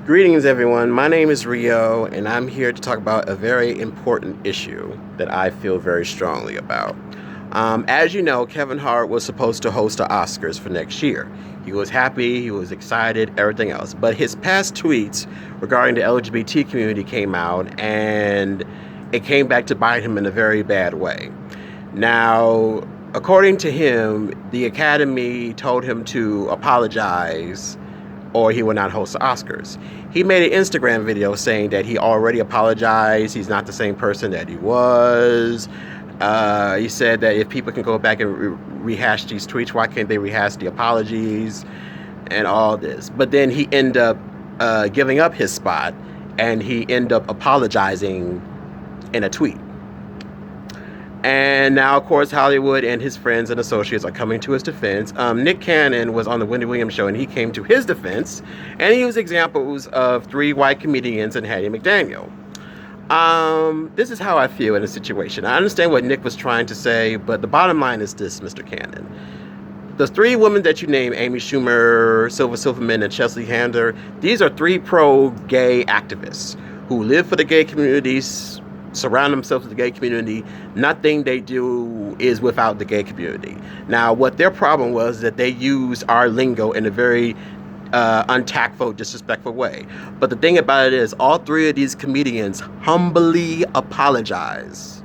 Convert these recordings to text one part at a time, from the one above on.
Greetings, everyone. My name is Rio, and I'm here to talk about a very important issue that I feel very strongly about. As you know, Kevin Hart was supposed to host the Oscars for next year. He was happy, he was excited, everything else. But his past tweets regarding the LGBT community came out, and it came back to bite him in a very bad way. Now, according to him, the Academy told him to apologize or he would not host the Oscars. He made an Instagram video saying that he already apologized. He's not the same person that he was. He said that if people can go back and rehash these tweets, why can't they rehash the apologies and all this? But then he ended up giving up his spot, and he ended up apologizing in a tweet. And now, of course, Hollywood and his friends and associates are coming to his defense. Nick Cannon was on the Wendy Williams show, and he came to his defense, and he used examples of 3 white comedians and Hattie McDaniel. This is how I feel in a situation. I understand what Nick was trying to say, but the bottom line is this, Mr. Cannon. The 3 women that you name, Amy Schumer, Silver Silverman, and Chelsea Handler, these are 3 pro-gay activists who live for the gay communities, surround themselves with the gay community. Nothing they do is without the gay community. Now, what their problem was that they used our lingo in a very untactful, disrespectful way. But the thing about it is, all 3 of these comedians humbly apologize.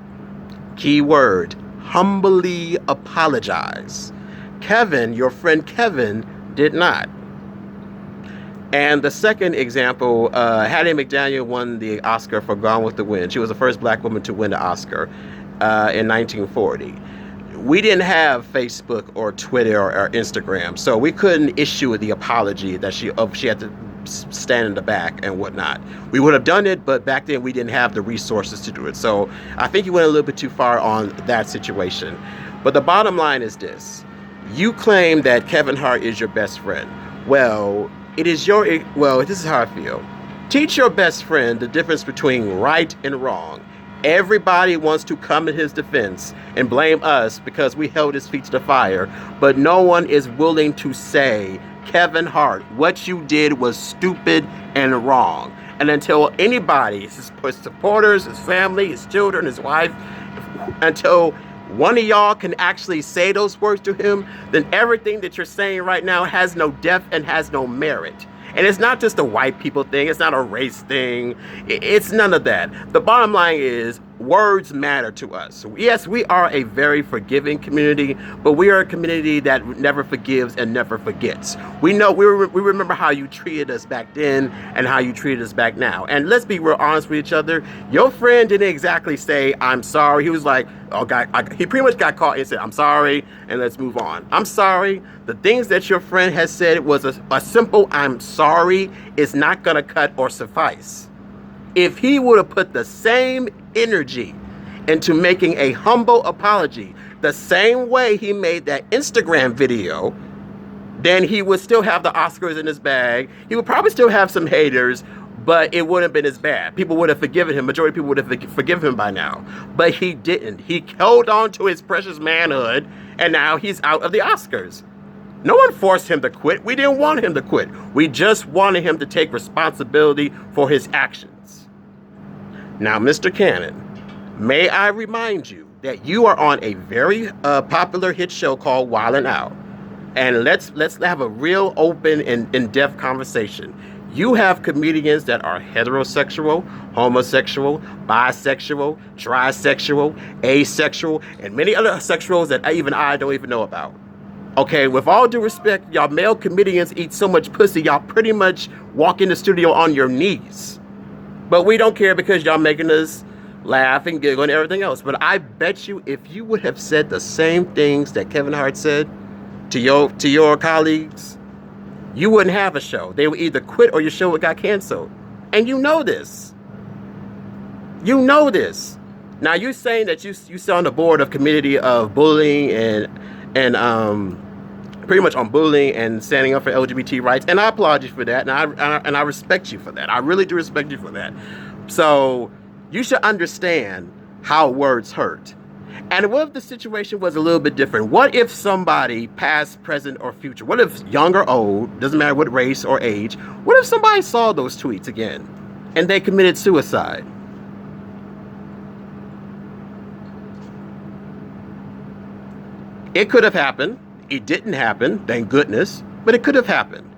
Key word, humbly apologize. Kevin, your friend Kevin, did not. And the second example, Hattie McDaniel won the Oscar for Gone with the Wind. She was the first black woman to win the Oscar in 1940. We didn't have Facebook or Twitter or Instagram, so we couldn't issue the apology that she had to stand in the back and whatnot. We would have done it, but back then we didn't have the resources to do it. So I think you went a little bit too far on that situation. But the bottom line is this. You claim that Kevin Hart is your best friend. Well, this is how I feel. Teach your best friend the difference between right and wrong. Everybody wants to come in his defense and blame us because we held his feet to the fire, but no one is willing to say, Kevin Hart, what you did was stupid and wrong. And until anybody, his supporters, his family, his children, his wife, until one of y'all can actually say those words to him, then everything that you're saying right now has no depth and has no merit. And it's not just a white people thing. It's not a race thing. It's none of that. The bottom line is words matter to us. Yes, we are a very forgiving community, but we are a community that never forgives and never forgets. We know, we remember how you treated us back then and how you treated us back now. And let's be real honest with each other. Your friend didn't exactly say, I'm sorry. He was like, he pretty much got caught and said, I'm sorry, and let's move on. I'm sorry. The things that your friend has said was a simple I'm sorry is not going to cut or suffice. If he would have put the same energy into making a humble apology, the same way he made that Instagram video, then he would still have the Oscars in his bag. He would probably still have some haters, but it wouldn't have been as bad. People would have forgiven him. Majority of people would have forgiven him by now. But he didn't. He held on to his precious manhood, and now he's out of the Oscars. No one forced him to quit. We didn't want him to quit. We just wanted him to take responsibility for his actions. Now, Mr. Cannon, may I remind you that you are on a very popular hit show called Wildin' Out. And let's have a real open and in-depth conversation. You have comedians that are heterosexual, homosexual, bisexual, trisexual, asexual, and many other sexuals that I don't even know about. Okay, with all due respect, y'all male comedians eat so much pussy, y'all pretty much walk in the studio on your knees. But we don't care because y'all making us laugh and giggle and everything else. But I bet you if you would have said the same things that Kevin Hart said to your colleagues, you wouldn't have a show. They would either quit or your show would got canceled. And you know this. You know this. Now you're saying that you sit on the board of committee of bullying and pretty much on bullying and standing up for LGBT rights, and I applaud you for that, and I respect you for that. I really do respect you for that. So you should understand how words hurt. And what if the situation was a little bit different? What if somebody, past, present, or future, what if young or old, doesn't matter what race or age, what if somebody saw those tweets again and they committed suicide? It could have happened. It didn't happen, thank goodness, but it could have happened.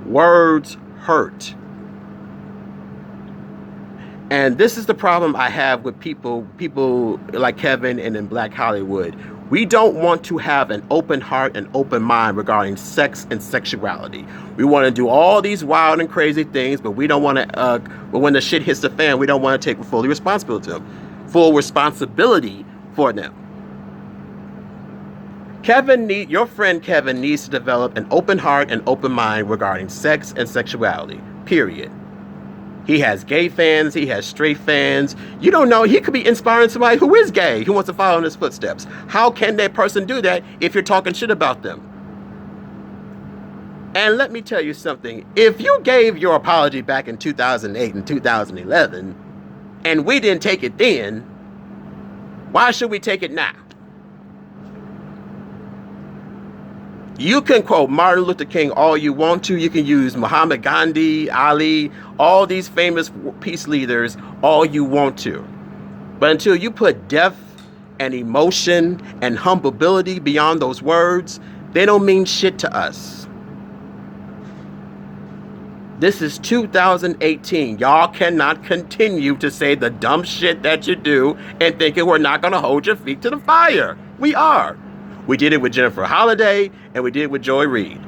Words hurt. And this is the problem I have with people like Kevin and in Black Hollywood. We don't want to have an open heart and open mind regarding sex and sexuality. We want to do all these wild and crazy things, but we don't want to, but when the shit hits the fan, we don't want to take full responsibility for them. Your friend Kevin needs to develop an open heart and open mind regarding sex and sexuality, period. He has gay fans, he has straight fans. You don't know, he could be inspiring somebody who is gay, who wants to follow in his footsteps. How can that person do that if you're talking shit about them? And let me tell you something. If you gave your apology back in 2008 and 2011, and we didn't take it then, why should we take it now? You can quote Martin Luther King all you want to. You can use Muhammad Gandhi, Ali, all these famous peace leaders all you want to. But until you put depth and emotion and humility beyond those words, they don't mean shit to us. This is 2018. Y'all cannot continue to say the dumb shit that you do and thinking we're not going to hold your feet to the fire. We are. We did it with Jennifer Holliday, and we did it with Joy Reid.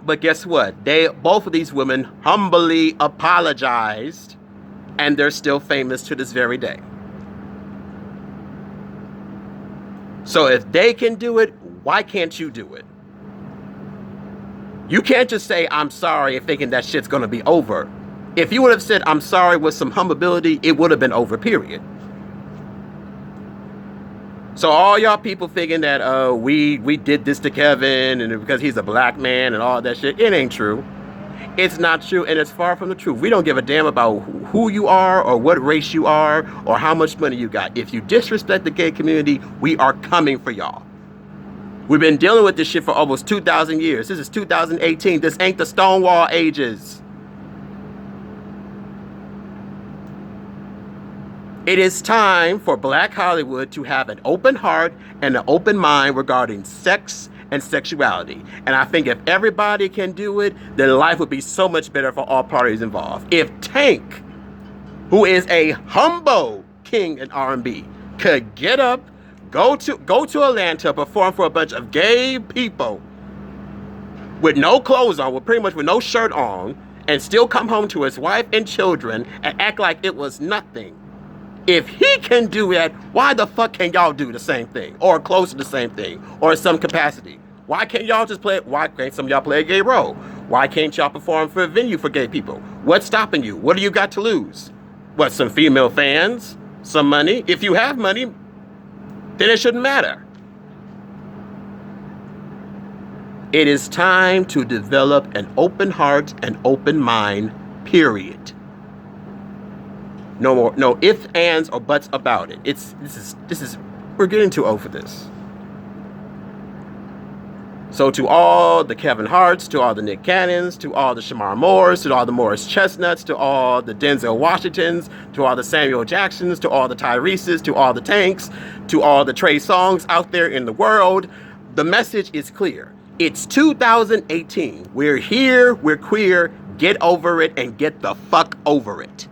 But guess what? Both of these women humbly apologized, and they're still famous to this very day. So if they can do it, why can't you do it? You can't just say, I'm sorry, thinking that shit's going to be over. If you would have said, I'm sorry, with some humility, it would have been over, period. So all y'all people thinking that we did this to Kevin and because he's a black man and all that shit, it ain't true. It's not true, and it's far from the truth. We don't give a damn about who you are or what race you are or how much money you got. If you disrespect the gay community, we are coming for y'all. We've been dealing with this shit for almost 2,000 years. This is 2018. This ain't the Stonewall ages. It is time for Black Hollywood to have an open heart and an open mind regarding sex and sexuality. And I think if everybody can do it, then life would be so much better for all parties involved. If Tank, who is a humble king in R&B, could get up, go to Atlanta, perform for a bunch of gay people with no clothes on, with pretty much with no shirt on, and still come home to his wife and children and act like it was nothing. If he can do that, why the fuck can't y'all do the same thing? Or close to the same thing? Or in some capacity? Why can't y'all just play it? Why can't some of y'all play a gay role? Why can't y'all perform for a venue for gay people? What's stopping you? What do you got to lose? What, some female fans? Some money? If you have money, then it shouldn't matter. It is time to develop an open heart and open mind, period. No more, no ifs, ands, or buts about it. This is, we're getting too old for this. So to all the Kevin Harts, to all the Nick Cannons, to all the Shamar Moores, to all the Morris Chestnuts, to all the Denzel Washingtons, to all the Samuel Jacksons, to all the Tyreses, to all the Tanks, to all the Trey Songz out there in the world, the message is clear. It's 2018. We're here, we're queer, get over it and get the fuck over it.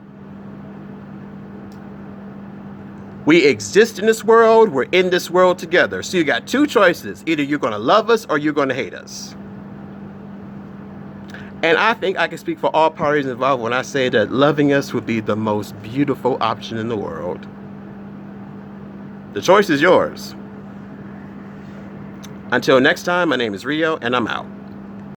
We exist in this world, we're in this world together. So you got two choices. Either you're going to love us or you're going to hate us. And I think I can speak for all parties involved when I say that loving us would be the most beautiful option in the world. The choice is yours. Until next time, my name is Rio, and I'm out.